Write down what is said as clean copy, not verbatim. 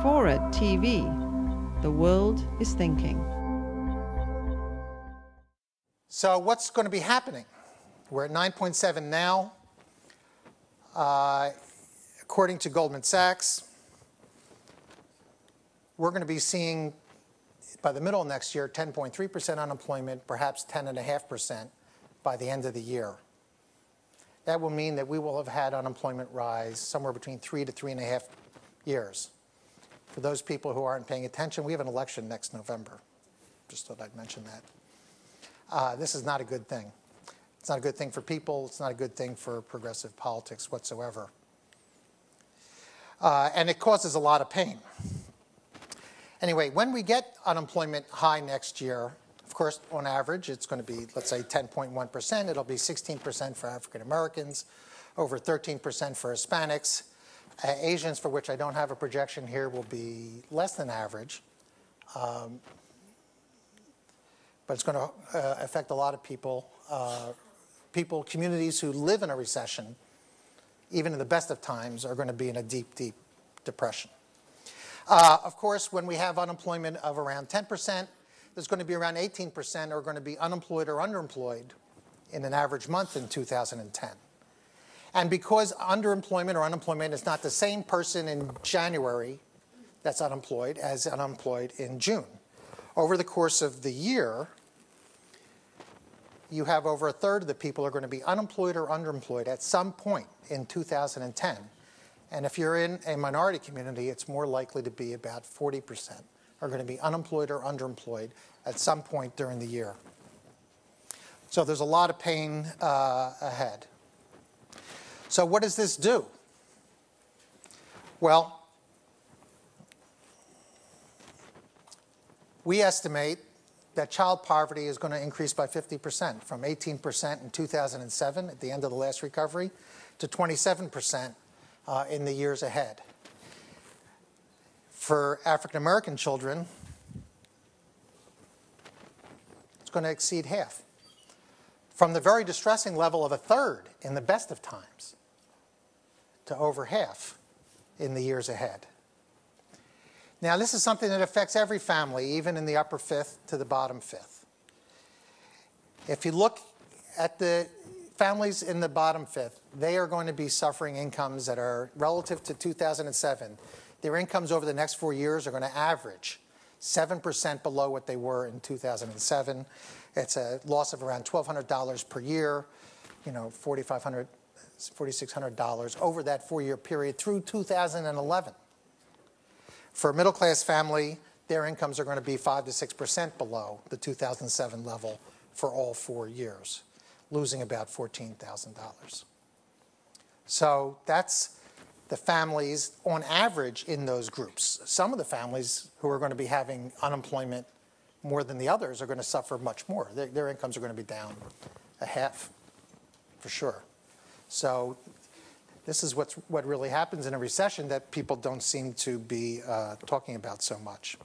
FORA.tv. The world is thinking. So what's going to be happening? We're at 9.7 now. According to Goldman Sachs, we're going to be seeing, by the middle of next year, 10.3% unemployment, perhaps 10.5% by the end of the year. That will mean that we will have had unemployment rise somewhere between 3 to 3.5 years. For those people who aren't paying attention, we have an election next November. Just thought I'd mention that. This is not a good thing. It's not a good thing for people. It's not a good thing for progressive politics whatsoever. And it causes a lot of pain. Anyway, when we get unemployment high next year, of course, on average, it's going to be, let's say, 10.1%. It'll be 16% for African Americans, over 13% for Hispanics. Asians, for which I don't have a projection here, will be less than average. But it's going to affect a lot of people. Communities who live in a recession, even in the best of times, are going to be in a deep, deep depression. Of course, when we have unemployment of around 10%, there's going to be around 18% are going to be unemployed or underemployed in an average month in 2010. And because underemployment or unemployment is not the same person in January that's unemployed as unemployed in June, over the course of the year, you have over a third of the people are going to be unemployed or underemployed at some point in 2010. And if you're in a minority community, it's more likely to be about 40% are going to be unemployed or underemployed at some point during the year. So there's a lot of pain ahead. So what does this do? Well, we estimate that child poverty is going to increase by 50%, from 18% in 2007 at the end of the last recovery to 27% in the years ahead. For African American children, it's going to exceed half, from the very distressing level of a third in the best of times to over half in the years ahead. Now, this is something that affects every family, even in the upper fifth to the bottom fifth. If you look at the families in the bottom fifth, they are going to be suffering incomes that are relative to 2007. Their incomes over the next 4 years are going to average 7% below what they were in 2007. It's a loss of around $1,200 per year, $4,500, $4,600 over that 4-year period through 2011. For a middle-class family, their incomes are going to be 5 to 6% below the 2007 level for all 4 years, losing about $14,000. So that's the families on average in those groups. Some of the families who are going to be having unemployment more than the others are going to suffer much more. Their incomes are going to be down a half, for sure. So this is what really happens in a recession that people don't seem to be talking about so much.